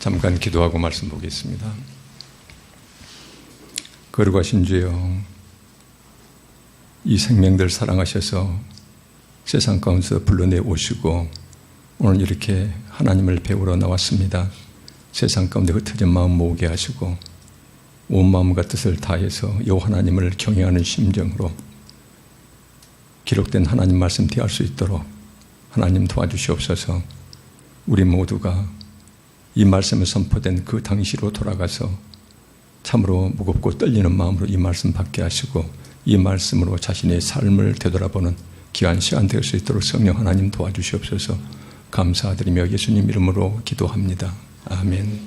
잠깐 기도하고 말씀 보겠습니다. 거룩하신 주여, 이 생명들 사랑하셔서 세상 가운데서 불러내 오시고 오늘 이렇게 하나님을 배우러 나왔습니다. 세상 가운데 흩어진 마음 모으게 하시고 온 마음과 뜻을 다해서 여호와 하나님을 경외하는 심정으로 기록된 하나님 말씀 대할 수 있도록 하나님 도와주시옵소서. 우리 모두가 이 말씀에 선포된 그 당시로 돌아가서 참으로 무겁고 떨리는 마음으로 이 말씀 받게 하시고 이 말씀으로 자신의 삶을 되돌아보는 귀한 시간 될 수 있도록 성령 하나님 도와주시옵소서. 감사드리며 예수님 이름으로 기도합니다. 아멘.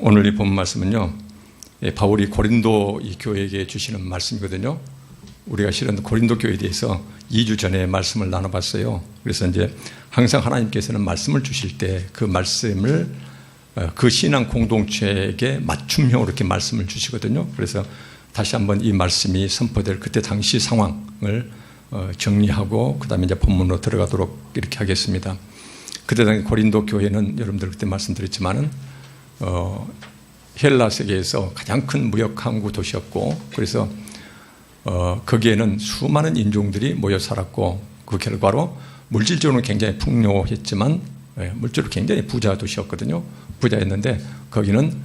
오늘 이 본 말씀은요, 바울이 고린도 이 교회에게 주시는 말씀이거든요. 우리가 실은 고린도 교회에 대해서 2주 전에 말씀을 나눠봤어요. 그래서 이제 항상 하나님께서는 말씀을 주실 때 그 말씀을 그 신앙 공동체에게 맞춤형으로 이렇게 말씀을 주시거든요. 그래서 다시 한번 이 말씀이 선포될 그때 당시 상황을 정리하고 그 다음에 이제 본문으로 들어가도록 이렇게 하겠습니다. 그때 당시 고린도 교회는 여러분들 그때 말씀드렸지만은 헬라 세계에서 가장 큰 무역 항구 도시였고, 그래서 거기에는 수많은 인종들이 모여 살았고, 그 결과로 물질적으로 굉장히 풍요했지만 물질적으로 굉장히 부자 도시였거든요. 부자였는데 거기는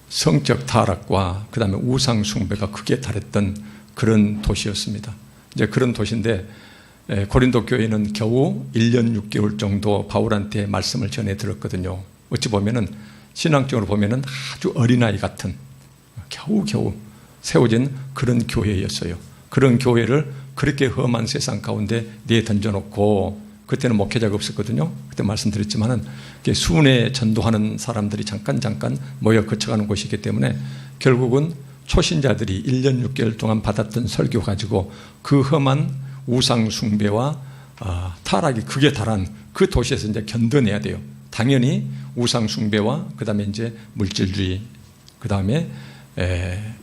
성적 타락과 그 다음에 우상 숭배가 극에 달했던 그런 도시였습니다. 이제 그런 도시인데 고린도 교회는 겨우 1년 6개월 정도 바울한테 말씀을 전해 들었거든요. 어찌 보면은 신앙적으로 보면은 아주 어린아이 같은 겨우겨우 세워진 그런 교회였어요. 그런 교회를 그렇게 험한 세상 가운데 내던져놓고, 그때는 목회자가 없었거든요. 그때 말씀드렸지만은 순회 전도하는 사람들이 잠깐 모여 거쳐가는 곳이기 때문에 결국은 초신자들이 1년 6개월 동안 받았던 설교 가지고 그 험한 우상 숭배와 타락이 극에 달한 그 도시에서 이제 견뎌내야 돼요. 당연히 우상 숭배와 그 다음에 이제 물질주의, 그 다음에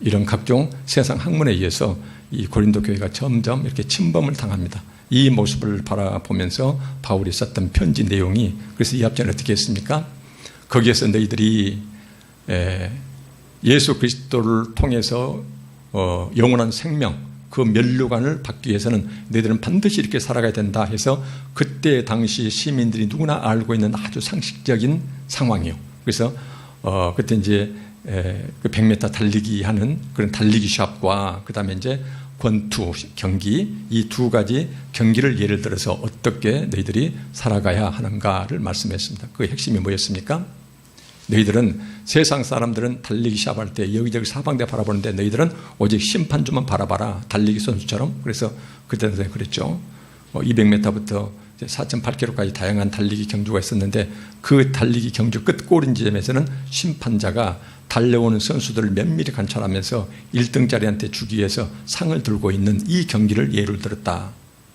이런 각종 세상 학문에 의해서 이 고린도 교회가 점점 이렇게 침범을 당합니다. 이 모습을 바라보면서 바울이 썼던 편지 내용이, 그래서 이 앞전에 어떻게 했습니까? 거기에서 너희들이 예수 그리스도를 통해서 영원한 생명, 그 면류관을 받기 위해서는 너희들은 반드시 이렇게 살아가야 된다 해서 그때 당시 시민들이 누구나 알고 있는 아주 상식적인 상황이에요. 그래서 그때 이제 그 100m 달리기 하는 그런 달리기 샵과 그 다음에 이제 권투 경기, 이 두 가지 경기를 예를 들어서 어떻게 너희들이 살아가야 하는가를 말씀했습니다. 그 핵심이 뭐였습니까? 너희들은 세상 사람들은 달리기 시합할 때 여기저기 사방대 바라보는데 너희들은 오직 심판주만 바라봐라. 달리기 선수처럼. 그래서 그때는 그랬죠. 200m부터 4.8km까지 다양한 달리기 경주가 있었는데 그 달리기 경주 끝골인 지점에서는 심판자가 달려오는 선수들을 면밀히 관찰하면서 1등짜리한테 주기 위해서 상을 들고 있는 이 경기를 예를 들었다.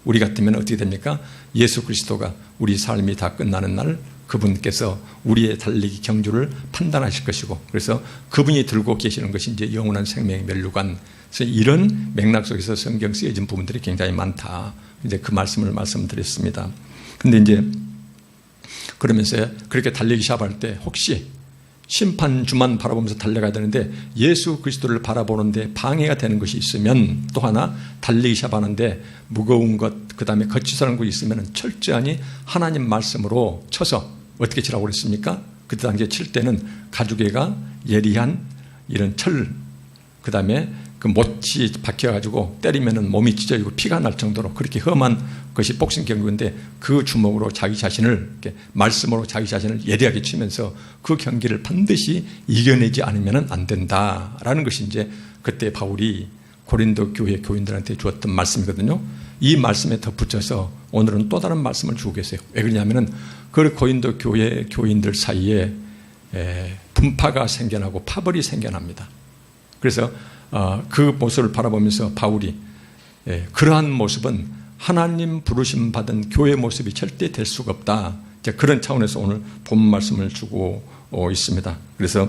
우리 같으면 어떻게 됩니까? 예수 그리스도가 우리 삶이 다 끝나는 날 그분께서 우리의 달리기 경주를 판단하실 것이고, 그래서 그분이 들고 계시는 것이 이제 영원한 생명의 면류관. 그래서 이런 맥락 속에서 성경 쓰여진 부분들이 굉장히 많다. 이제 그 말씀을 말씀드렸습니다. 근데 이제 그러면서 그렇게 달리기 시합할 때 혹시 심판주만 바라보면서 달려가야 되는데 예수 그리스도를 바라보는데 방해가 되는 것이 있으면, 또 하나 달리기 시합하는데 무거운 것, 그 다음에 거치서는 것이 있으면 철저히 하나님 말씀으로 쳐서 어떻게 치라고 그랬습니까? 그때 당시에 칠 때는 가죽에가 예리한 이런 철, 그 다음에 그 못이 박혀가지고 때리면은 몸이 찢어지고 피가 날 정도로 그렇게 험한 것이 복싱 경기인데 그 주먹으로 자기 자신을, 이렇게 말씀으로 자기 자신을 예리하게 치면서 그 경기를 반드시 이겨내지 않으면 안 된다라는 것이 이제 그때 바울이 고린도 교회 교인들한테 주었던 말씀이거든요. 이 말씀에 덧붙여서 오늘은 또 다른 말씀을 주고 계세요. 왜 그러냐면은 그 고린도 교회 교인들 사이에 분파가 생겨나고 파벌이 생겨납니다. 그래서 그 모습을 바라보면서 바울이 그러한 모습은 하나님 부르심 받은 교회 모습이 절대 될 수가 없다. 이제 그런 차원에서 오늘 본 말씀을 주고 있습니다. 그래서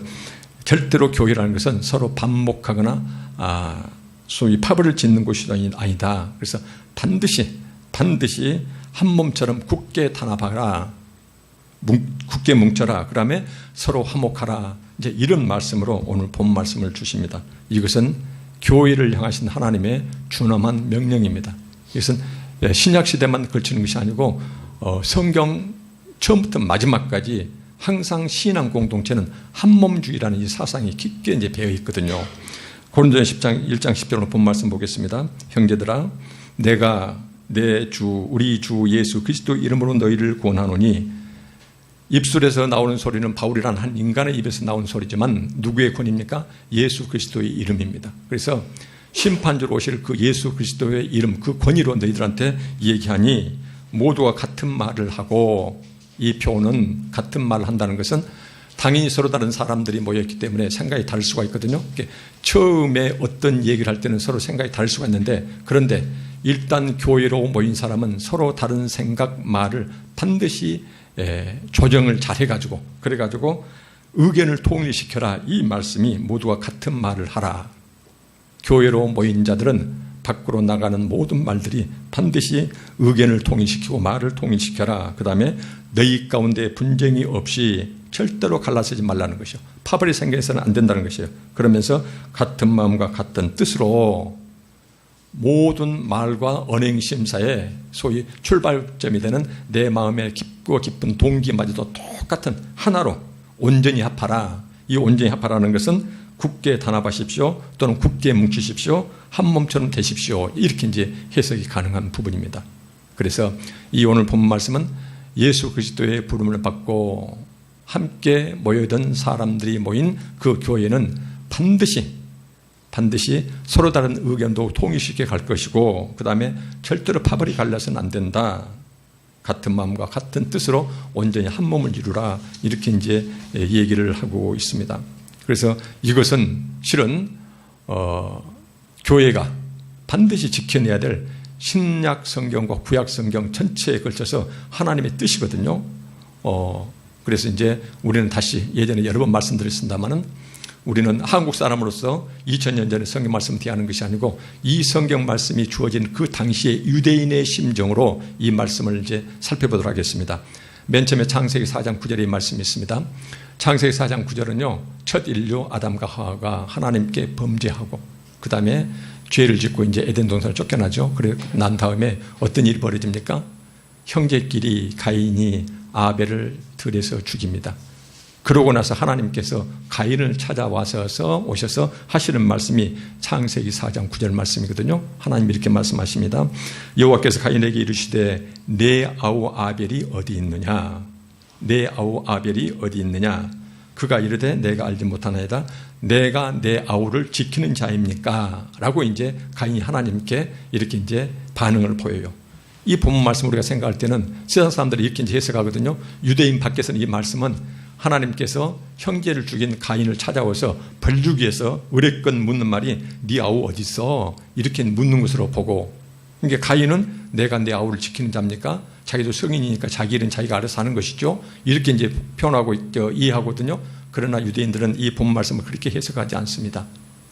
절대로 교회라는 것은 서로 반목하거나 소위 파벌을 짓는 곳이 아니다. 그래서 반드시 한 몸처럼 굳게 단합하라. 굳게 뭉쳐라. 그다음에 서로 화목하라. 이제 이런 말씀으로 오늘 본 말씀을 주십니다. 이것은 교회를 향하신 하나님의 준엄한 명령입니다. 이것은 신약 시대만 걸치는 것이 아니고 성경 처음부터 마지막까지 항상 신앙 공동체는 한몸주의라는 이 사상이 깊게 이제 배어 있거든요. 고린도전서 1장 10절로 본 말씀 보겠습니다. 형제들아, 내가 내 주 우리 주 예수 그리스도 이름으로 너희를 구원하노니, 입술에서 나오는 소리는 바울이라는 한 인간의 입에서 나온 소리지만 누구의 권입니까? 예수 그리스도의 이름입니다. 그래서 심판주로 오실 그 예수 그리스도의 이름, 그 권위로 너희들한테 얘기하니 모두가 같은 말을 하고, 이 표는 같은 말을 한다는 것은 당연히 서로 다른 사람들이 모여있기 때문에 생각이 다를 수가 있거든요. 처음에 어떤 얘기를 할 때는 서로 생각이 다를 수가 있는데, 그런데 일단 교회로 모인 사람은 서로 다른 생각, 말을 반드시 조정을 잘 해가지고, 그래가지고 의견을 통일시켜라. 이 말씀이 모두가 같은 말을 하라. 교회로 모인 자들은 밖으로 나가는 모든 말들이 반드시 의견을 통일시키고 말을 통일시켜라. 그 다음에 너희 가운데 분쟁이 없이 절대로 갈라서지 말라는 것이요. 파벌이 생겨서는 안 된다는 것이에요. 그러면서 같은 마음과 같은 뜻으로 모든 말과 언행심사에 소위 출발점이 되는 내 마음의 깊고 깊은 동기마저도 똑같은 하나로 온전히 합하라. 이 온전히 합하라는 것은 굳게 단합하십시오, 또는 굳게 뭉치십시오, 한 몸처럼 되십시오, 이렇게 이제 해석이 가능한 부분입니다. 그래서 이 오늘 본 말씀은 예수 그리스도의 부름을 받고 함께 모여든 사람들이 모인 그 교회는 반드시 서로 다른 의견도 통일시켜 갈 것이고, 그 다음에 절대로 파벌이 갈라서는 안 된다. 같은 마음과 같은 뜻으로 온전히 한 몸을 이루라. 이렇게 이제 얘기를 하고 있습니다. 그래서 이것은 실은 교회가 반드시 지켜내야 될 신약 성경과 구약 성경 전체에 걸쳐서 하나님의 뜻이거든요. 그래서 이제 우리는 다시 예전에 여러 번 말씀드렸습니다만은, 우리는 한국 사람으로서 2000년 전에 성경 말씀을 대하는 것이 아니고 이 성경 말씀이 주어진 그 당시의 유대인의 심정으로 이 말씀을 이제 살펴보도록 하겠습니다. 맨 처음에 창세기 4장 9절에 이 말씀이 있습니다. 창세기 4장 9절은요, 첫 인류 아담과 하와가 하나님께 범죄하고 그 다음에 죄를 짓고 이제 에덴 동산을 쫓겨나죠. 그래 난 다음에 어떤 일이 벌어집니까? 형제끼리 가인이 아벨을 들여서 죽입니다. 그러고 나서 하나님께서 가인을 찾아와서 오셔서 하시는 말씀이 창세기 4장 9절 말씀이거든요. 하나님이 이렇게 말씀하십니다. 여호와께서 가인에게 이르시되 내 아우 아벨이 어디 있느냐? 내 아우 아벨이 어디 있느냐? 그가 이르되 내가 알지 못하나이다. 내가 내 아우를 지키는 자입니까? 라고 이제 가인이 하나님께 이렇게 이제 반응을 보여요. 이 본문 말씀 우리가 생각할 때는 세상 사람들이 이렇게 이제 해석하거든요. 유대인 밖에서는 이 말씀은 하나님께서 형제를 죽인 가인을 찾아와서 벌 주기 위해서 의뢰권 묻는 말이 네 아우 어디 있어? 이렇게 묻는 것으로 보고, 그러니까 가인은 내가 내 아우를 지키는 자입니까? 자기도 성인이니까 자기 일은 자기가 알아서 하는 것이죠. 이렇게 이제 표현하고 이해하거든요. 그러나 유대인들은 이 본 말씀을 그렇게 해석하지 않습니다.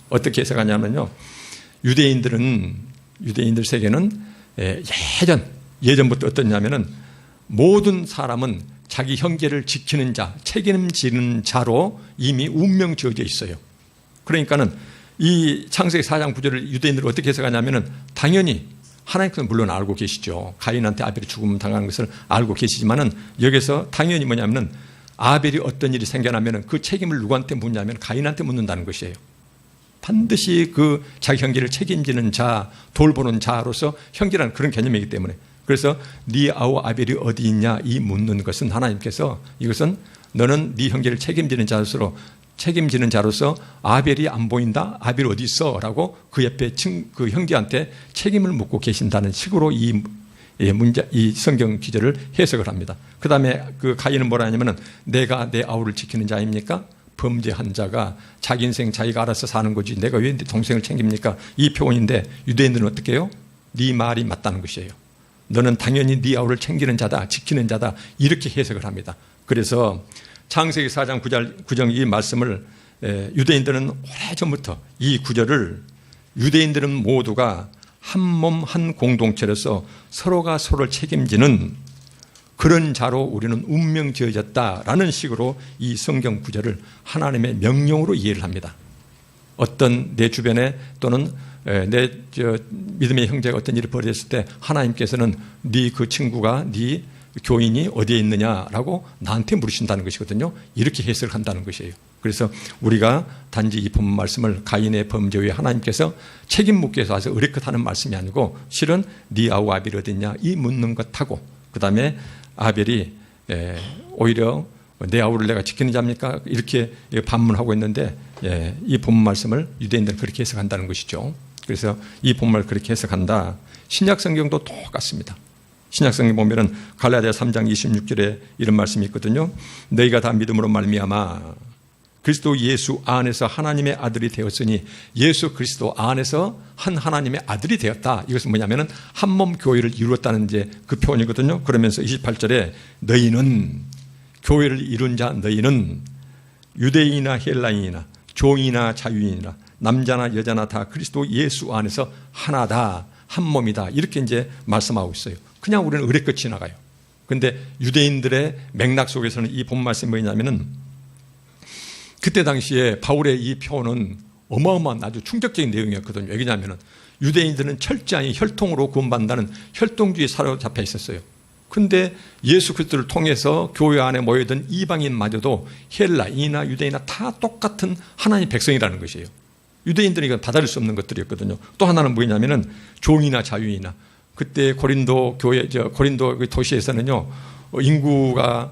어떻게 해석하냐면요, 유대인들 세계는 예전부터 어떻냐면은 모든 사람은 자기 형제를 지키는 자, 책임지는 자로 이미 운명 지어져 있어요. 그러니까는 이 창세기 4장 9절을 유대인들은 어떻게 해석하냐면은, 당연히 하나님께서 물론 알고 계시죠. 가인한테 아벨이 죽음 당하는 것을 알고 계시지만은, 여기서 당연히 뭐냐면은 아벨이 어떤 일이 생겨나면은 그 책임을 누구한테 묻냐면 가인한테 묻는다는 것이에요. 반드시 그 자기 형제를 책임지는 자, 돌보는 자로서 형제라는 그런 개념이기 때문에, 그래서 네 아우 아벨이 어디 있냐 이 묻는 것은 하나님께서, 이것은 너는 네 형제를 책임지는 자로서 아벨이 안 보인다? 아벨이 어디 있어? 라고 그 옆에 그 형제한테 책임을 묻고 계신다는 식으로 이 성경 기절을 해석을 합니다. 그 다음에 그 가인은 뭐라 하냐면은 내가 내 아우를 지키는 자입니까? 범죄한 자가 자기 인생 자기가 알아서 사는 거지 내가 왜 동생을 챙깁니까? 이 표현인데 구유대인들은 어떻게 해요? 네 말이 맞다는 것이에요. 너는 당연히 네 아우를 챙기는 자다, 지키는 자다, 이렇게 해석을 합니다. 그래서 창세기 4장 9절 이 말씀을 유대인들은 오래전부터 이 구절을 유대인들은 모두가 한 몸 한 공동체로서 서로가 서로를 책임지는 그런 자로 우리는 운명 지어졌다라는 식으로 이 성경 구절을 하나님의 명령으로 이해를 합니다. 어떤 내 주변에 또는 내 믿음의 형제가 어떤 일을 벌였을 때 하나님께서는 네 그 친구가 네 교인이 어디에 있느냐라고 나한테 물으신다는 것이거든요. 이렇게 해석을 한다는 것이에요. 그래서 우리가 단지 이 본문 말씀을 가인의 범죄 후에 하나님께서 책임 묻기 위해서 와서 의뢰컷하는 말씀이 아니고 실은 네 아우 아벨이 어디 있냐 이 묻는 것하고 그 다음에 아벨이 오히려 내 아우를 내가 지키는 자입니까? 이렇게 반문하고 있는데 이 본문 말씀을 유대인들은 그렇게 해석한다는 것이죠. 그래서 이 본문을 그렇게 해석한다. 신약 성경도 똑같습니다. 신약 성경 보면은 갈라디아 3장 26절에 이런 말씀이 있거든요. 너희가 다 믿음으로 말미암아 그리스도 예수 안에서 하나님의 아들이 되었으니 예수 그리스도 안에서 한 하나님의 아들이 되었다. 이것은 뭐냐면은 한 몸 교회를 이루었다는 이제 그 표현이거든요. 그러면서 28절에 너희는 교회를 이룬 자 너희는 유대인이나 헬라인이나 종이나 자유인이나 남자나 여자나 다 그리스도 예수 안에서 하나다. 한 몸이다. 이렇게 이제 말씀하고 있어요. 그냥 우리는 의뢰껏 지나가요. 그런데 유대인들의 맥락 속에서는 이 본 말씀이 뭐냐면은 그때 당시에 바울의 이 표현은 어마어마한 아주 충격적인 내용이었거든요. 왜냐하면 유대인들은 철저히 혈통으로 구원받는다는 혈통주의에 사로잡혀 있었어요. 그런데 예수 그리스도를 통해서 교회 안에 모여든 이방인마저도 헬라인이나 유대인이나 다 똑같은 하나님 백성이라는 것이에요. 유대인들은 이건 받아들일 수 없는 것들이었거든요. 또 하나는 뭐냐면은 종이나 자유이나 그때 고린도 교회 고린도 도시에서는요 인구가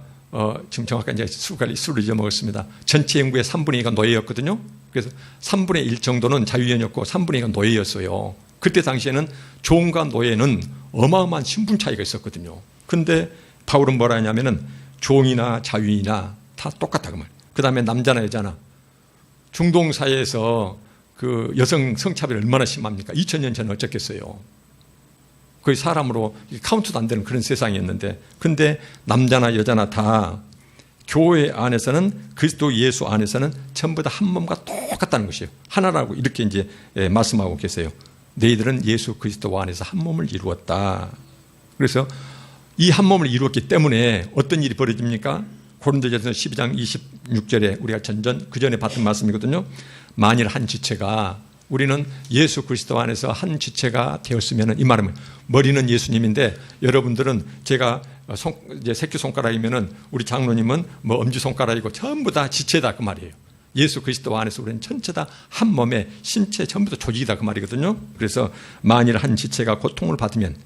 지금 정확한 이제 수를 잊어먹었습니다. 전체 인구의 3분의 2가 노예였거든요. 그래서 3분의 1 정도는 자유인이었고 3분의 2가 노예였어요. 그때 당시에는 종과 노예는 어마어마한 신분 차이가 있었거든요. 그런데 바울은 뭐라 하냐면은 종이나 자유인이나 다 똑같다 그 말. 그 다음에 남자나 여자나 중동 사회에서 그 여성 성차별이 얼마나 심합니까? 2000년 전에 어쩌겠어요. 거의 사람으로 카운트도 안 되는 그런 세상이었는데 근데 남자나 여자나 다 교회 안에서는 그리스도 예수 안에서는 전부 다 한 몸과 똑같다는 것이에요. 하나라고 이렇게 이제 말씀하고 계세요. 너희들은 예수 그리스도 안에서 한 몸을 이루었다. 그래서 이 한 몸을 이루었기 때문에 어떤 일이 벌어집니까? 고린도전서 12장 26절에 우리가 그 전에 봤던 말씀이거든요. 만일 한 지체가 우리는 예수 그리스도 안에서 한 지체가 되었으면 이 말은 머리는 예수님인데 여러분들은 제가 이제 새끼손가락이면은 우리 장로님은 뭐 엄지손가락이고 전부 다 지체다 그 말이에요. 예수 그리스도 안에서 우리는 전체 다 한 몸에 신체 전부 다 조직이다 그 말이거든요. 그래서 만일 한 지체가 고통을 받으면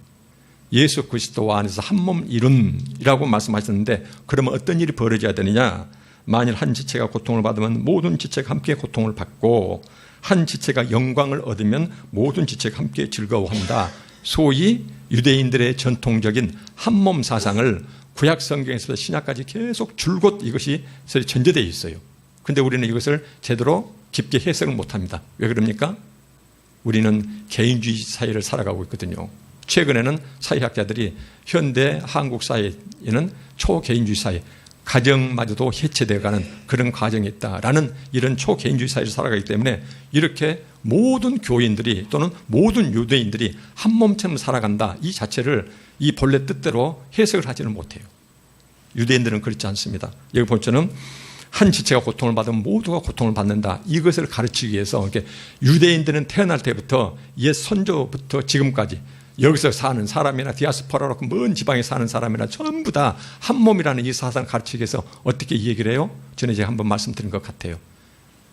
예수 그리스도 안에서 한 몸 이룬이라고 말씀하셨는데 그러면 어떤 일이 벌어져야 되느냐? 만일 한 지체가 고통을 받으면 모든 지체가 함께 고통을 받고 한 지체가 영광을 얻으면 모든 지체가 함께 즐거워한다. 소위 유대인들의 전통적인 한몸 사상을 구약 성경에서부터 신약까지 계속 줄곧 이것이 전제되어 있어요. 그런데 우리는 이것을 제대로 깊게 해석을 못합니다. 왜 그럽니까? 우리는 개인주의 사회를 살아가고 있거든요. 최근에는 사회학자들이 현대 한국 사회에는 초개인주의 사회, 가정마저도 해체되어가는 그런 과정이 있다라는 이런 초개인주의 사회를 살아가기 때문에 이렇게 모든 교인들이 또는 모든 유대인들이 한 몸처럼 살아간다 이 자체를 이 본래 뜻대로 해석을 하지는 못해요. 유대인들은 그렇지 않습니다. 여기 보시면 한 지체가 고통을 받으면 모두가 고통을 받는다. 이것을 가르치기 위해서 이렇게 유대인들은 태어날 때부터 옛 선조부터 지금까지 여기서 사는 사람이나 디아스포라로 먼 지방에 사는 사람이나 전부 다 한 몸이라는 이 사상을 가르치기 위해서 어떻게 이 얘기를 해요? 전에 제가 한번 말씀드린 것 같아요.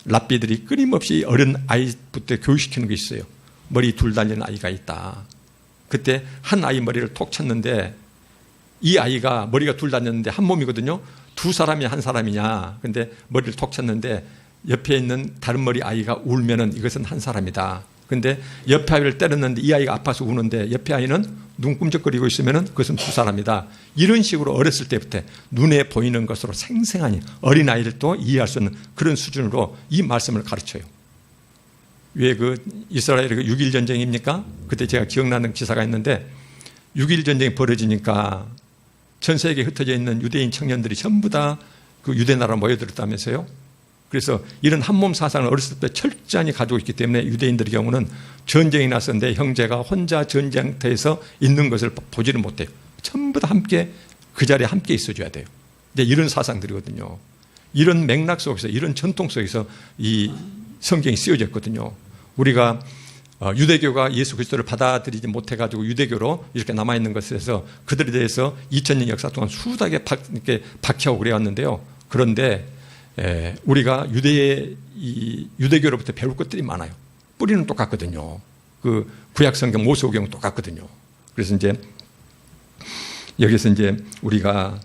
랍비들이 끊임없이 어린 아이부터 교육시키는 게 있어요. 머리 둘 달린 아이가 있다. 그때 한 아이 머리를 톡 쳤는데 이 아이가 머리가 둘 달렸는데 한 몸이거든요. 두 사람이 한 사람이냐. 근데 머리를 톡 쳤는데 옆에 있는 다른 머리 아이가 울면은 이것은 한 사람이다. 근데 옆에 아이를 때렸는데 이 아이가 아파서 우는데 옆에 아이는 눈 꿈적거리고 있으면은 그것은 두 사람이다. 이런 식으로 어렸을 때부터 눈에 보이는 것으로 생생하니 어린아이들도 이해할 수 있는 그런 수준으로 이 말씀을 가르쳐요. 왜 그 이스라엘의 6.1 전쟁입니까? 그때 제가 기억나는 기사가 있는데 6.1 전쟁이 벌어지니까 전 세계에 흩어져 있는 유대인 청년들이 전부 다 그 유대 나라로 모여들었다면서요. 그래서 이런 한몸 사상을 어렸을 때 철저히 가지고 있기 때문에 유대인들의 경우는 전쟁이 나서 내 형제가 혼자 전쟁터에서 있는 것을 보지를 못해요. 전부 다 함께 그 자리에 함께 있어줘야 돼요. 이제 이런 사상들이거든요. 이런 맥락 속에서, 이런 전통 속에서 이 성경이 쓰여졌거든요. 우리가 유대교가 예수 그리스도를 받아들이지 못해가지고 유대교로 이렇게 남아있는 것에서 그들에 대해서 2000년 역사 동안 수다하게 이렇게 박해하고 그래왔는데요. 그런데 우리가 유대교로부터 배울 것들이 많아요. 뿌리는 똑같거든요. 그 구약 성경 모세오경 똑같거든요. 그래서 이제 여기서 이제 우리가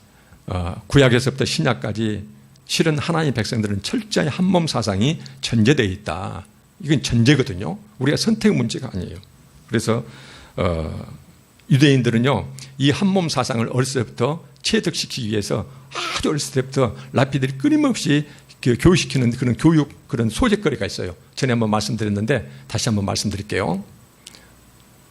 구약에서부터 신약까지 실은 하나님의 백성들은 철저히 한몸 사상이 전제되어 있다. 이건 전제거든요. 우리가 선택 문제가 아니에요. 그래서 유대인들은요, 이 한몸 사상을 어렸을 때부터 체득시키기 위해서 아주 어렸을 때부터 랍비들이 끊임없이 교육시키는 그런 교육, 그런 소재거리가 있어요. 전에 한번 말씀드렸는데 다시 한번 말씀드릴게요.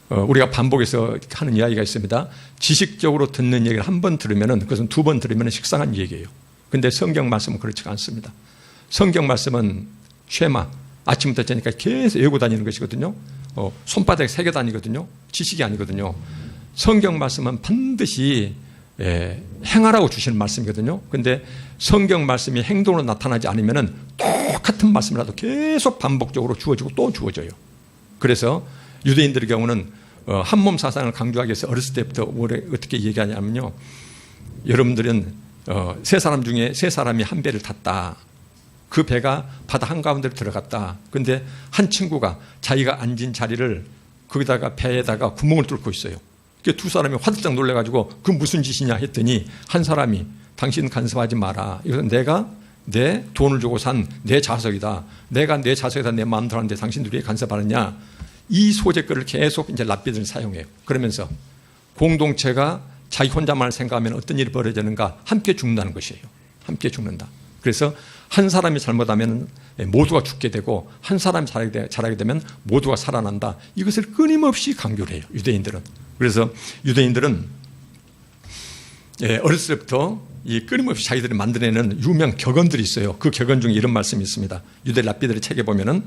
우리가 반복해서 하는 이야기가 있습니다. 지식적으로 듣는 얘기를 한 번 들으면, 그것은 2번 들으면 식상한 얘기예요. 근데 성경 말씀은 그렇지가 않습니다. 성경 말씀은 쉐마, 아침부터 저녁까 계속 외우고 다니는 것이거든요. 손바닥에 새겨 다니거든요. 지식이 아니거든요. 성경 말씀은 반드시 행하라고 주시는 말씀이거든요. 근데 성경 말씀이 행동으로 나타나지 않으면 똑같은 말씀이라도 계속 반복적으로 주어지고 또 주어져요. 그래서 유대인들의 경우는 한몸 사상을 강조하기 위해서 어렸을 때부터 어떻게 얘기하냐면요, 여러분들은 세 사람 중에 세 사람이 한 배를 탔다. 그 배가 바다 한가운데로 들어갔다. 근데 한 친구가 자기가 앉은 자리를 거기다가 배에다가 구멍을 뚫고 있어요. 두 사람이 화들짝 놀래가지고 그 무슨 짓이냐 했더니 한 사람이 당신 간섭하지 마라. 이것은 내가 내 돈을 주고 산 내 자석이다. 내가 내 자석에다 내 마음대로 하는데 당신들이 왜 간섭하느냐. 이 소재글을 계속 이제 랍비들은 사용해요. 그러면서 공동체가 자기 혼자만을 생각하면 어떤 일이 벌어지는가? 함께 죽는다는 것이에요. 함께 죽는다. 그래서 한 사람이 잘못하면 모두가 죽게 되고 한 사람이 잘하게 되면 모두가 살아난다. 이것을 끊임없이 강조를 해요. 유대인들은. 그래서 유대인들은 어렸을 때부터 이 끊임없이 자기들이 만들어내는 유명 격언들이 있어요. 그 격언 중에 이런 말씀이 있습니다. 유대 랍비들의 책에 보면은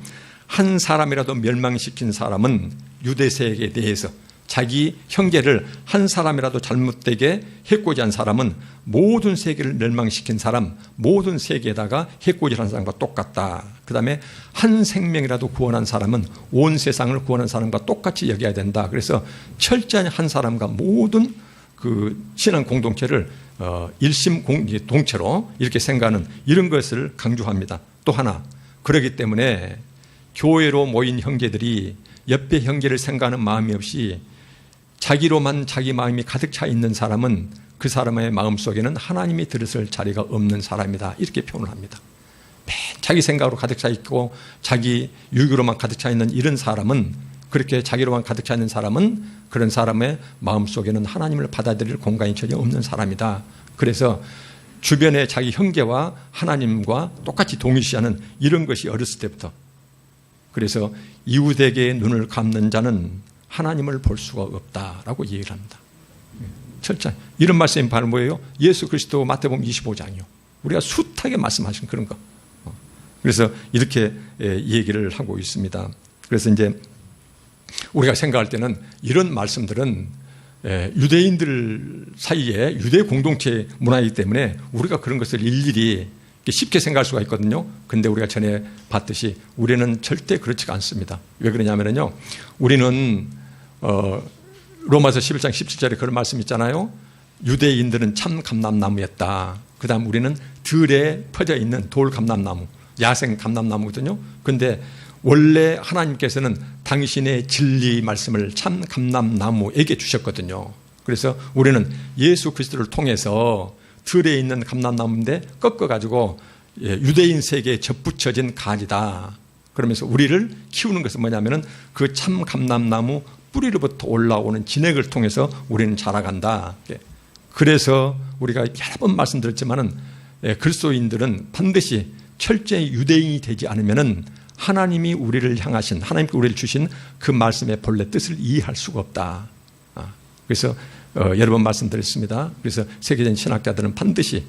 한 사람이라도 멸망시킨 사람은 유대세에 대해서 자기 형제를 한 사람이라도 잘못되게 해코지 한 사람은 모든 세계를 멸망시킨 사람, 모든 세계에다가 해코지한 사람과 똑같다. 그 다음에 한 생명이라도 구원한 사람은 온 세상을 구원한 사람과 똑같이 여겨야 된다. 그래서 철저히 한 사람과 모든 그 신앙 공동체를 일심 동체로 이렇게 생각하는 이런 것을 강조합니다. 또 하나, 그렇기 때문에 교회로 모인 형제들이 옆에 형제를 생각하는 마음이 없이 자기로만 자기 마음이 가득 차 있는 사람은 그 사람의 마음속에는 하나님이 들으실 자리가 없는 사람이다. 이렇게 표현을 합니다. 자기 생각으로 가득 차 있고 자기 유익으로만 가득 차 있는 이런 사람은, 그렇게 자기로만 가득 차 있는 사람은 그런 사람의 마음속에는 하나님을 받아들일 공간이 전혀 없는 사람이다. 그래서 주변에 자기 형제와 하나님과 똑같이 동일시하는 이런 것이 어렸을 때부터, 그래서 이웃에게 눈을 감는 자는 하나님을 볼 수가 없다라고 얘기를 합니다. 철저히 이런 말씀이 바로 뭐예요? 예수 그리스도 마태복음 25장이요. 우리가 숱하게 말씀하신 그런 거. 그래서 이렇게 얘기를 하고 있습니다. 그래서 이제 우리가 생각할 때는 이런 말씀들은 유대인들 사이에 유대 공동체 문화이기 때문에 우리가 그런 것을 일일이 쉽게 생각할 수가 있거든요. 근데 우리가 전에 봤듯이 우리는 절대 그렇지가 않습니다. 왜 그러냐면요, 우리는 로마서 11장 17절에 그런 말씀 있잖아요. 유대인들은 참 감람나무였다. 그 다음 우리는 들에 퍼져 있는 돌 감람나무, 야생 감람나무거든요. 근데 원래 하나님께서는 당신의 진리 말씀을 참 감람나무에게 주셨거든요. 그래서 우리는 예수 그리스도를 통해서 들에 있는 감람나무인데 꺾어가지고 유대인 세계에 접붙여진 가지다. 그러면서 우리를 키우는 것은 뭐냐면은 그 참 감람나무 뿌리로부터 올라오는 진액을 통해서 우리는 자라간다. 그래서 우리가 여러 번 말씀드렸지만은 그리스도인들은 반드시 철저히 유대인이 되지 않으면은 하나님이 우리를 향하신, 하나님께 우리를 주신 그 말씀의 본래 뜻을 이해할 수가 없다. 그래서 여러 번 말씀드렸습니다. 그래서 세계적인 신학자들은 반드시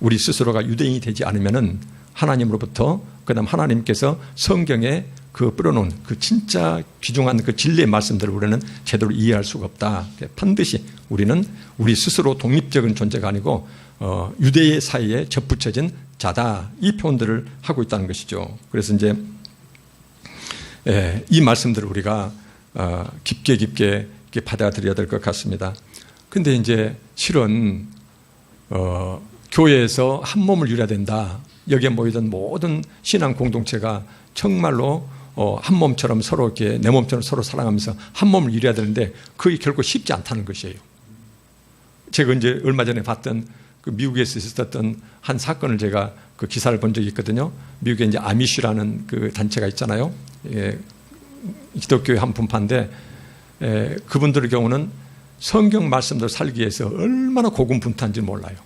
우리 스스로가 유대인이 되지 않으면은 하나님으로부터, 그다음 하나님께서 성경에 그 뿌려놓은 그 진짜 귀중한 그 진리의 말씀들을 우리는 제대로 이해할 수가 없다. 반드시 우리는 우리 스스로 독립적인 존재가 아니고 유대의 사이에 접붙여진 자다. 이 표현들을 하고 있다는 것이죠. 그래서 이제 이 말씀들을 우리가 깊게 받아들여야 될 것 같습니다. 근데 이제 실은 교회에서 한 몸을 이뤄야 된다. 여기에 모이던 모든 신앙 공동체가 정말로 한 몸처럼 서로 이렇게 내 몸처럼 서로 사랑하면서 한 몸을 이뤄야 되는데 그게 결코 쉽지 않다는 것이에요. 제가 이제 얼마 전에 봤던 그 미국에서 있었던 한 사건을 제가 그 기사를 본 적이 있거든요. 미국에 이제 아미쉬라는 그 단체가 있잖아요. 예, 기독교의 한 분파인데 그분들의 경우는 성경 말씀대로 살기 위해서 얼마나 고군분투한지 몰라요.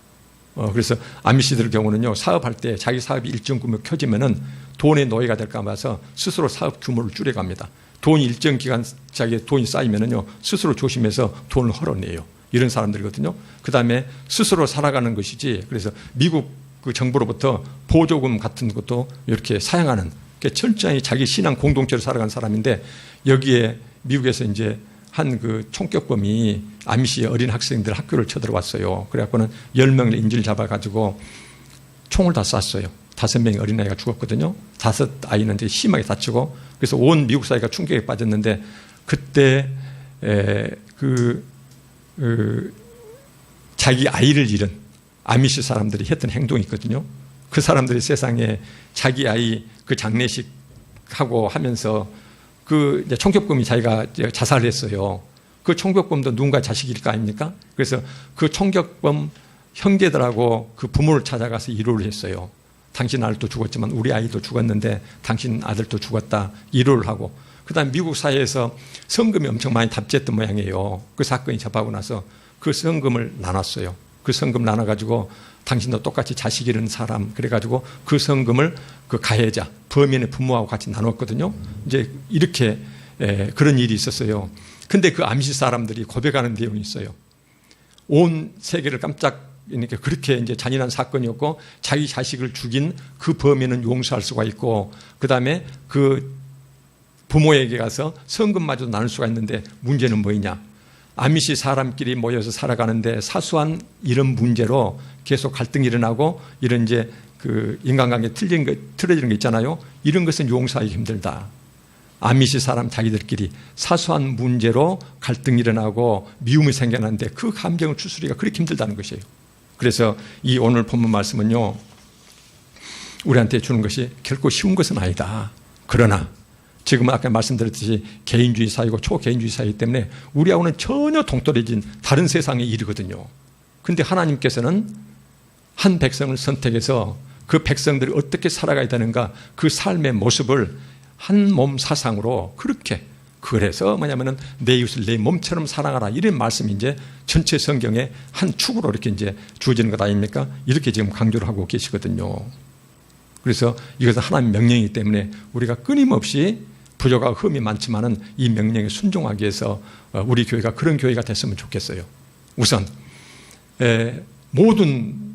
그래서 아미시들의 경우는요, 사업할 때 자기 사업이 일정 규모 켜지면은 돈의 노예가 될까 봐서 스스로 사업 규모를 줄여갑니다. 돈이 일정 기간 자기 돈이 쌓이면은요, 스스로 조심해서 돈을 헐어내요. 이런 사람들이거든요. 그 다음에 스스로 살아가는 것이지, 그래서 미국 그 정부로부터 보조금 같은 것도 이렇게 사양하는, 철저히 자기 신앙 공동체로 살아가는 사람인데, 여기에 미국에서 이제 한 그 총격범이 아미시의 어린 학생들 학교를 쳐들어왔어요. 그래갖고는 10명의 인질을 잡아가지고 총을 다 쐈어요. 5명의 어린아이가 죽었거든요. 5아이는 이제 심하게 다치고, 그래서 온 미국 사회가 충격에 빠졌는데, 그때 자기 아이를 잃은 아미시 사람들이 했던 행동이 있거든요. 그 사람들이 세상에 자기 아이 그 장례식 하고 하면서 그 총격범이 자기가 자살을 했어요. 그 총격범도 누군가 자식일 거 아닙니까? 그래서 그 총격범 형제들하고 그 부모를 찾아가서 위로를 했어요. 당신 아들도 죽었지만 우리 아이도 죽었는데 당신 아들도 죽었다. 위로를 하고. 그 다음에 미국 사회에서 성금이 엄청 많이 답지했던 모양이에요. 그 사건이 접하고 나서 그 성금을 나눴어요. 그 성금 나눠가지고 당신도 똑같이 자식 잃은 사람, 그래가지고 그 성금을 그 가해자, 범인의 부모하고 같이 나눴거든요. 이제 이렇게 그런 일이 있었어요. 근데 그 암시 사람들이 고백하는 내용이 있어요. 온 세계를 깜짝 이렇게 그렇게 이제 잔인한 사건이었고, 자기 자식을 죽인 그 범인은 용서할 수가 있고, 그 다음에 그 부모에게 가서 성금마저 나눌 수가 있는데 문제는 뭐냐? 아미시 사람끼리 모여서 살아가는데 사소한 이런 문제로 계속 갈등이 일어나고, 이런 이제 그 인간관계 틀어지는 거 있잖아요. 이런 것은 용서하기 힘들다. 아미시 사람 자기들끼리 사소한 문제로 갈등이 일어나고 미움이 생겨나는데 그 감정을 추스리기가 그렇게 힘들다는 것이에요. 그래서 이 오늘 본문 말씀은요, 우리한테 주는 것이 결코 쉬운 것은 아니다. 그러나 지금은 아까 말씀드렸듯이 개인주의 사회고 초개인주의 사회이기 때문에 우리하고는 전혀 동떨어진 다른 세상의 일이거든요. 그런데 하나님께서는 한 백성을 선택해서 그 백성들이 어떻게 살아가야 되는가, 그 삶의 모습을 한 몸 사상으로 그렇게, 그래서 뭐냐면은 내 이웃을 내 몸처럼 사랑하라, 이런 말씀이 이제 전체 성경의 한 축으로 이렇게 이제 주어지는 것 아닙니까? 이렇게 지금 강조를 하고 계시거든요. 그래서 이것은 하나님의 명령이기 때문에 우리가 끊임없이 부족하고 흠이 많지만은 이 명령에 순종하기 위해서 우리 교회가 그런 교회가 됐으면 좋겠어요. 우선 모든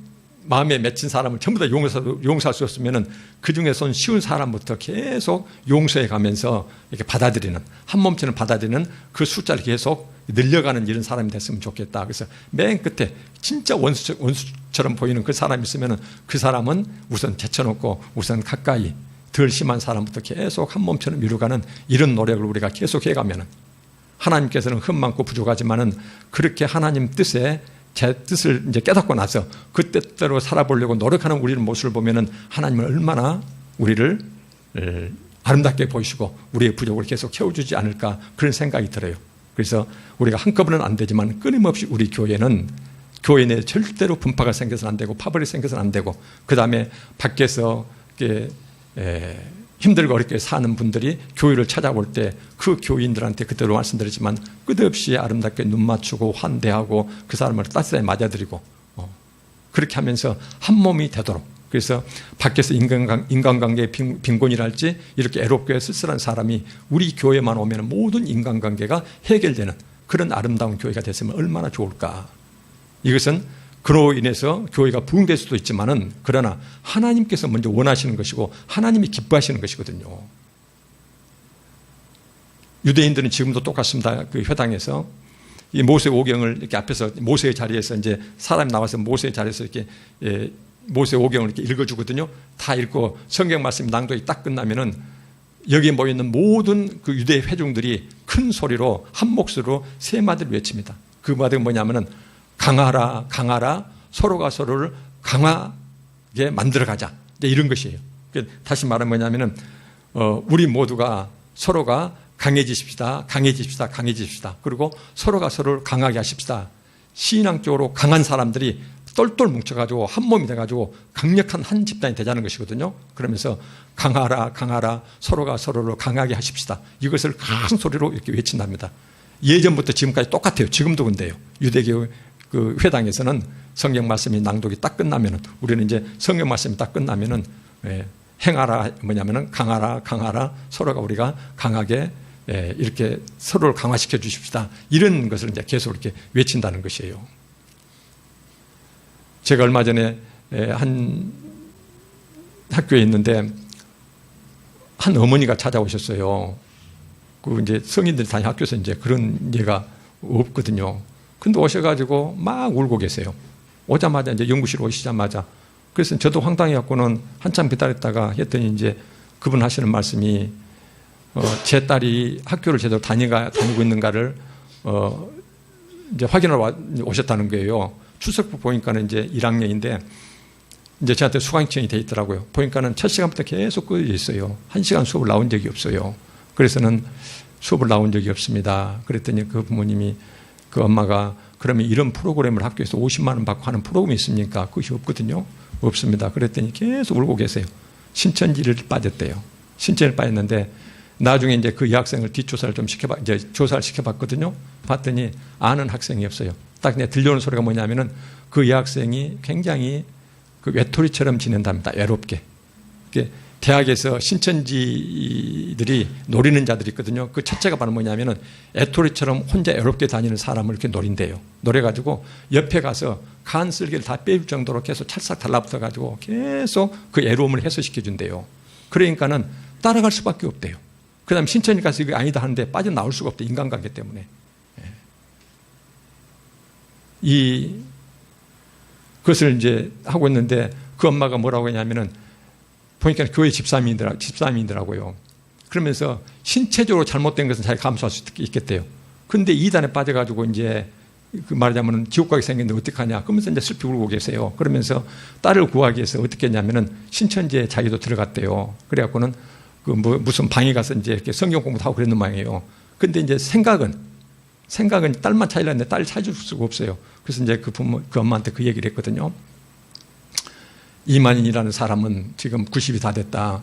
마음에 맺힌 사람을 전부 다 용서할 수 없으면은 그 중에선 쉬운 사람부터 계속 용서해 가면서 이렇게 받아들이는, 한 몸처럼 받아들이는 그 숫자를 계속 늘려가는 이런 사람이 됐으면 좋겠다. 그래서 맨 끝에 진짜 원수처럼 보이는 그 사람이 있으면은 그 사람은 우선 제쳐놓고 우선 가까이 덜 심한 사람부터 계속 한 몸처럼 이루어가는 이런 노력을 우리가 계속 해가면은, 하나님께서는 흠 많고 부족하지만은 그렇게 하나님 뜻에 제 뜻을 이제 깨닫고 나서 그 뜻대로 살아보려고 노력하는 우리의 모습을 보면은 하나님은 얼마나 우리를 아름답게 보이시고 우리의 부족을 계속 채워주지 않을까, 그런 생각이 들어요. 그래서 우리가 한꺼번에는 안 되지만 끊임없이 우리 교회는 교회 내에 절대로 분파가 생겨서는 안 되고 파벌이 생겨서는 안 되고, 그 다음에 밖에서 힘들고 어렵게 사는 분들이 교회를 찾아올 때 그 교인들한테 그때로 말씀드렸지만 끝없이 아름답게 눈 맞추고 환대하고 그 사람을 따뜻하게 맞아들이고 그렇게 하면서 한 몸이 되도록, 그래서 밖에서 인간관계의 빈곤이랄지 이렇게 애롭게 쓸쓸한 사람이 우리 교회만 오면 모든 인간관계가 해결되는 그런 아름다운 교회가 됐으면 얼마나 좋을까. 이것은 그로 인해서 교회가 부흥될 수도 있지만은, 그러나 하나님께서 먼저 원하시는 것이고 하나님이 기뻐하시는 것이거든요. 유대인들은 지금도 똑같습니다. 그 회당에서 이 모세오경을 이렇게 앞에서 모세의 자리에서 이제 사람이 나와서 모세의 자리에서 이렇게 모세오경을 이렇게 읽어주거든요. 다 읽고 성경 말씀 낭독이 딱 끝나면은 여기에 모여 있는 모든 그 유대 회중들이 큰 소리로 한 목소리로 세 마디를 외칩니다. 그 마디가 뭐냐면은 강하라, 강하라, 서로가 서로를 강하게 만들어가자. 이런 것이에요. 다시 말하면 뭐냐면은 우리 모두가 서로가 강해지십시다, 강해지십시다, 강해지십시다. 그리고 서로가 서로를 강하게 하십시다. 신앙적으로 강한 사람들이 똘똘 뭉쳐가지고 한 몸이 돼가지고 강력한 한 집단이 되자는 것이거든요. 그러면서 강하라, 강하라, 서로가 서로를 강하게 하십시다. 이것을 큰 소리로 이렇게 외친답니다. 예전부터 지금까지 똑같아요. 지금도 근데요. 유대교 그 회당에서는 성경 말씀이 낭독이 딱 끝나면은 우리는 이제 성경 말씀이 딱 끝나면은 행하라 뭐냐면은 강하라, 강하라, 서로가 우리가 강하게 이렇게 서로를 강화시켜 주십시다. 이런 것을 이제 계속 이렇게 외친다는 것이에요. 제가 얼마 전에 한 학교에 있는데 한 어머니가 찾아오셨어요. 그 이제 성인들 다니는 학교에서 이제 그런 예가 없거든요. 근데 오셔가지고 막 울고 계세요. 오자마자 이제 연구실 오시자마자. 그래서 저도 황당해갖고는 한참 기다렸다가 했더니 이제 그분 하시는 말씀이 제 딸이 학교를 제대로 다니고 있는가를 이제 확인하러 오셨다는 거예요. 출석부 보니까는 이제 1학년인데 이제 저한테 수강 신청이 돼 있더라고요. 보니까는 첫 시간부터 계속 꺼져 있어요. 1시간 수업을 나온 적이 없어요. 그래서는 수업을 나온 적이 없습니다. 그랬더니 그 부모님이 그 엄마가 그러면 이런 프로그램을 학교에서 50만 원 받고 하는 프로그램이 있습니까? 그것이 없거든요. 없습니다. 그랬더니 계속 울고 계세요. 신천지를 빠졌대요. 신천지를 빠졌는데 나중에 이제 그 여학생을 뒷조사를 좀 이제 조사를 시켜봤거든요. 봤더니 아는 학생이 없어요. 딱 그냥 들려오는 소리가 뭐냐면은 그 여학생이 굉장히 그 외톨이처럼 지낸답니다. 외롭게. 대학에서 신천지들이 노리는 자들이 있거든요. 그 첫째가 바로 뭐냐면은 애토리처럼 혼자 외롭게 다니는 사람을 이렇게 노린대요. 노려가지고 옆에 가서 간 쓸개를 다 빼줄 정도로 계속 찰싹 달라붙어가지고 계속 그 외로움을 해소시켜준대요. 그러니까는 따라갈 수밖에 없대요. 그 다음에 신천지 가서 이거 아니다 하는데 빠져나올 수가 없대. 인간관계 때문에. 그것을 이제 하고 있는데 그 엄마가 뭐라고 했냐면은 보니까 교회 집사님이더라고요. 그러면서 신체적으로 잘못된 것은 잘 감수할 수 있겠대요. 근데 이단에 빠져가지고 이제 그 말하자면 지옥 가게 생겼는데 어떡하냐. 그러면서 이제 슬피 울고 계세요. 그러면서 딸을 구하기 위해서 어떻게 했냐면은 신천지에 자기도 들어갔대요. 그래갖고는 그 무슨 방에 가서 이제 이렇게 성경 공부도 하고 그랬는 모양이에요. 근데 이제 생각은 딸만 찾으려는데 딸을 찾을 수가 없어요. 그래서 이제 그 엄마한테 그 얘기를 했거든요. 이만인이라는 사람은 지금 90이 다 됐다.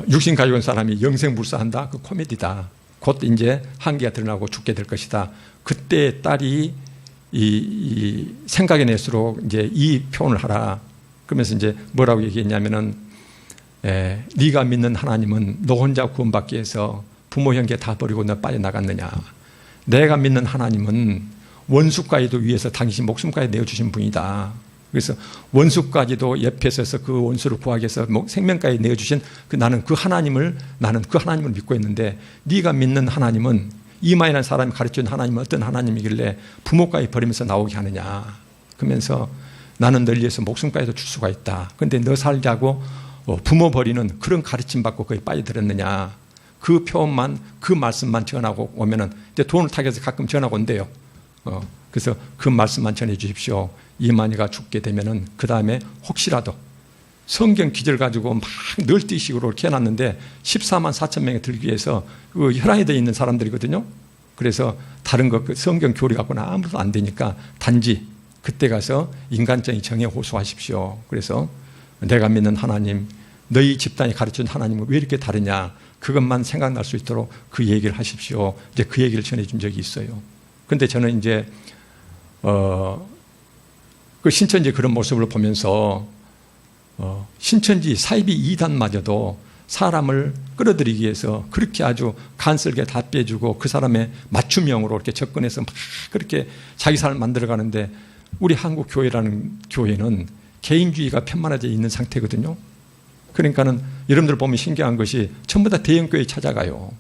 육신 가지고 있는 사람이 영생불사한다. 그 코미디다. 곧 이제 한계가 드러나고 죽게 될 것이다. 그때 딸이 이 생각이 낼수록 이제 이 표현을 하라. 그러면서 이제 뭐라고 얘기했냐면은 네가 믿는 하나님은 너 혼자 구원받기 위해서 부모 형제 다 버리고 너 빠져나갔느냐. 내가 믿는 하나님은 원수까지도 위해서 당신 목숨까지 내어주신 분이다. 그래서 원수까지도 옆에 서서 그 원수를 구하기 위해서 생명까지 내어주신 나는 그 하나님을 믿고 있는데 네가 믿는 하나님은 이마이라는 사람이 가르쳐준 하나님은 어떤 하나님이길래 부모까지 버리면서 나오게 하느냐. 그러면서 나는 널 위해서 목숨까지도 줄 수가 있다. 그런데 너 살자고 부모 버리는 그런 가르침 받고 거기 빠져들었느냐. 그 표현만 그 말씀만 전하고 오면은 이제 돈을 타겨서 가끔 전하고 온대요. 그래서 그 말씀만 전해 주십시오. 이만희가 죽게 되면은 그 다음에 혹시라도 성경 기절 가지고 막 널뛰식으로 이렇게 해놨는데 14만 4천 명이 들기 위해서 그 혈안이 되어 있는 사람들이거든요. 그래서 다른 거 성경 교리 갖고는 아무것도 안 되니까 단지 그때 가서 인간적인 정에 호소하십시오. 그래서 내가 믿는 하나님, 너희 집단이 가르친 하나님은 왜 이렇게 다르냐. 그것만 생각날 수 있도록 그 얘기를 하십시오. 이제 그 얘기를 전해준 적이 있어요. 근데 저는 이제 그 신천지 그런 모습을 보면서 신천지 사이비 이단마저도 사람을 끌어들이기 위해서 그렇게 아주 간슬게 다 빼주고 그 사람의 맞춤형으로 이렇게 접근해서 막 그렇게 자기 삶을 만들어가는데 우리 한국 교회라는 교회는 개인주의가 편만해져 있는 상태거든요. 그러니까는 여러분들 보면 신기한 것이 전부 다 대형교회 찾아가요.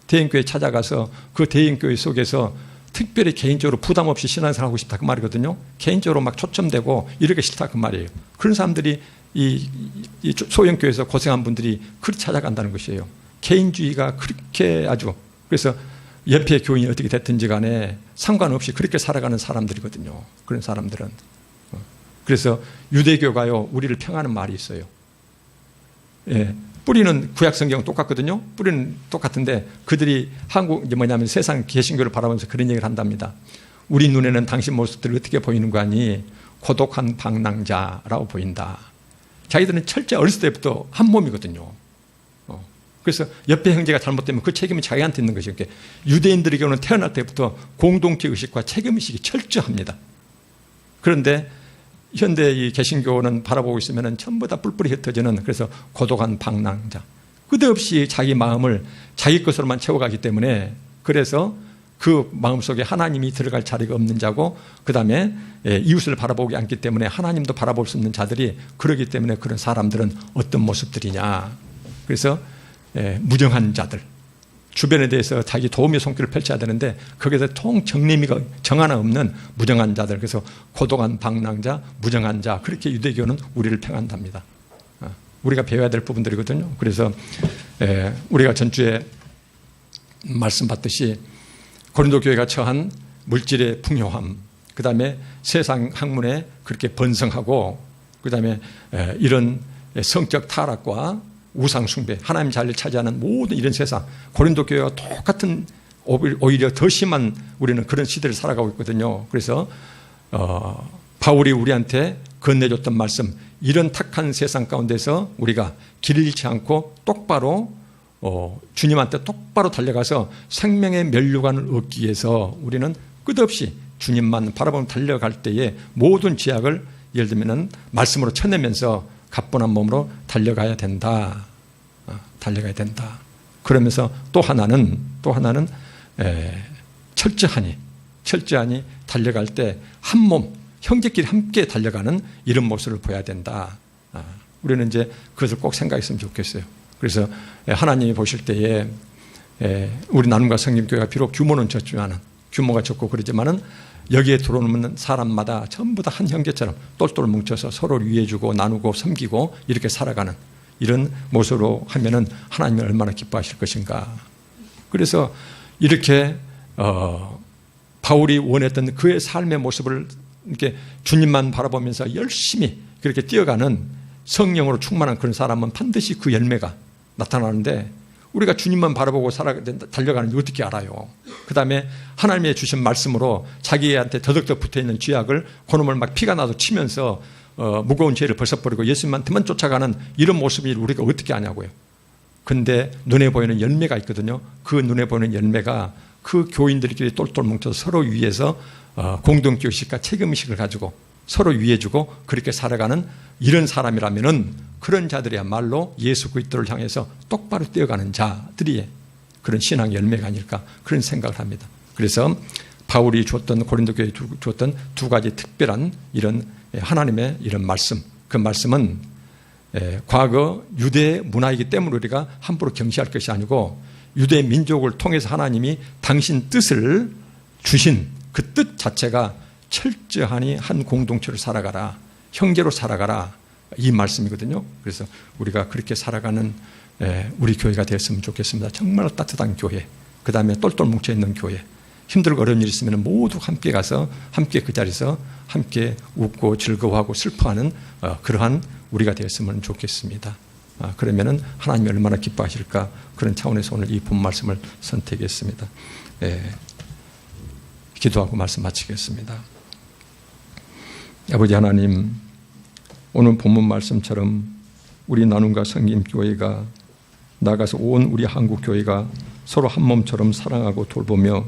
대형교회 찾아가서 그 대형교회 속에서 특별히 개인적으로 부담 없이 신앙생활 하고 싶다 그 말이거든요. 개인적으로 막 초점되고 이렇게 싫다 그 말이에요. 그런 사람들이 이 소형교회에서 고생한 분들이 그렇게 찾아간다는 것이에요. 개인주의가 그렇게 아주, 그래서 옆에 교인이 어떻게 됐든지 간에 상관없이 그렇게 살아가는 사람들이거든요. 그런 사람들은. 그래서 유대교가요, 우리를 평하는 말이 있어요. 예, 뿌리는 구약 성경 똑같거든요. 뿌리는 똑같은데 그들이 한국 이제 뭐냐면 세상 개신교를 바라보면서 그런 얘기를 한답니다. 우리 눈에는 당신 모습들이 어떻게 보이는 거 아니? 고독한 방랑자라고 보인다. 자기들은 철저히 어렸을 때부터 한 몸이거든요. 그래서 옆에 형제가 잘못되면 그 책임이 자기한테 있는 것이죠. 유대인들의 경우는 태어날 때부터 공동체 의식과 책임 의식이 철저합니다. 그런데 현대 이 개신교는 바라보고 있으면 전부 다 뿔뿔이 흩어지는, 그래서 고독한 방랑자, 끝없이 자기 마음을 자기 것으로만 채워가기 때문에, 그래서 그 마음속에 하나님이 들어갈 자리가 없는 자고, 그 다음에 이웃을 바라보지 않기 때문에 하나님도 바라볼 수 없는 자들이, 그러기 때문에 그런 사람들은 어떤 모습들이냐. 그래서 무정한 자들, 주변에 대해서 자기 도움의 손길을 펼쳐야 되는데 거기에서 통 정리미가 정 하나 없는 무정한 자들, 그래서 고독한 방랑자, 무정한 자, 그렇게 유대교는 우리를 평한답니다. 우리가 배워야 될 부분들이거든요. 그래서 우리가 전주에 말씀 받듯이 고린도 교회가 처한 물질의 풍요함, 그 다음에 세상 학문에 그렇게 번성하고, 그 다음에 이런 성적 타락과 우상 숭배, 하나님 자리를 차지하는 모든 이런 세상, 고린도 교회와 똑같은, 오히려 더 심한 우리는 그런 시대를 살아가고 있거든요. 그래서 바울이 우리한테 건네줬던 말씀, 이런 탁한 세상 가운데서 우리가 길 잃지 않고 똑바로 주님한테 똑바로 달려가서 생명의 면류관을 얻기 위해서 우리는 끝없이 주님만 바라보며 달려갈 때에 모든 제약을, 예를 들면 말씀으로 쳐내면서 가뿐한 몸으로 달려가야 된다. 달려가야 된다. 그러면서 또 하나는 철저하니 달려갈 때 한 몸, 형제끼리 함께 달려가는 이런 모습을 보여야 된다. 우리는 이제 그것을 꼭 생각했으면 좋겠어요. 그래서 하나님이 보실 때에 우리 나눔과 성림교회가 비록 규모는 적지만은, 규모가 적고 그러지만은 여기에 들어오는 사람마다 전부 다 한 형제처럼 똘똘 뭉쳐서 서로를 위해주고 나누고 섬기고 이렇게 살아가는 이런 모습으로 하면은 하나님이 얼마나 기뻐하실 것인가. 그래서 이렇게 바울이 원했던 그의 삶의 모습을 이렇게 주님만 바라보면서 열심히 그렇게 뛰어가는 성령으로 충만한 그런 사람은 반드시 그 열매가 나타나는데, 우리가 주님만 바라보고 달려가는지 어떻게 알아요? 그 다음에 하나님의 주신 말씀으로 자기한테 더덕더 붙어있는 죄악을 그놈을 막 피가 나도 치면서 무거운 죄를 벗어버리고 예수님한테만 쫓아가는 이런 모습이 우리가 어떻게 아냐고요. 근데 눈에 보이는 열매가 있거든요. 그 눈에 보이는 열매가 그 교인들끼리 똘똘 뭉쳐서 서로 위해서 공동의식과 책임의식을 가지고 서로 위해주고 그렇게 살아가는 이런 사람이라면은, 그런 자들이야말로 예수 그리스도를 향해서 똑바로 뛰어가는 자들이 그런 신앙 열매가 아닐까, 그런 생각을 합니다. 그래서 바울이 주었던, 고린도 교회에 주었던 두 가지 특별한 이런 하나님의 이런 말씀, 그 말씀은 과거 유대 문화이기 때문에 우리가 함부로 경시할 것이 아니고, 유대 민족을 통해서 하나님이 당신 뜻을 주신 그 뜻 자체가 철저하니 한 공동체로 살아가라, 형제로 살아가라, 이 말씀이거든요. 그래서 우리가 그렇게 살아가는 우리 교회가 되었으면 좋겠습니다. 정말 따뜻한 교회, 그 다음에 똘똘 뭉쳐있는 교회, 힘들고 어려운 일 있으면 모두 함께 가서 함께 그 자리에서 함께 웃고 즐거워하고 슬퍼하는 그러한 우리가 되었으면 좋겠습니다. 그러면은 하나님이 얼마나 기뻐하실까, 그런 차원에서 오늘 이 본 말씀을 선택했습니다. 기도하고 말씀 마치겠습니다. 아버지 하나님, 오늘 본문 말씀처럼 우리 나눔과 성김교회가 나가서 온 우리 한국교회가 서로 한 몸처럼 사랑하고 돌보며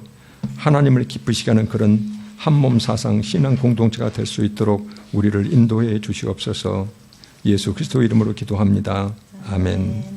하나님을 기쁘시게 하는 그런 한 몸 사상 신앙 공동체가 될 수 있도록 우리를 인도해 주시옵소서. 예수 그리스도 이름으로 기도합니다. 아멘.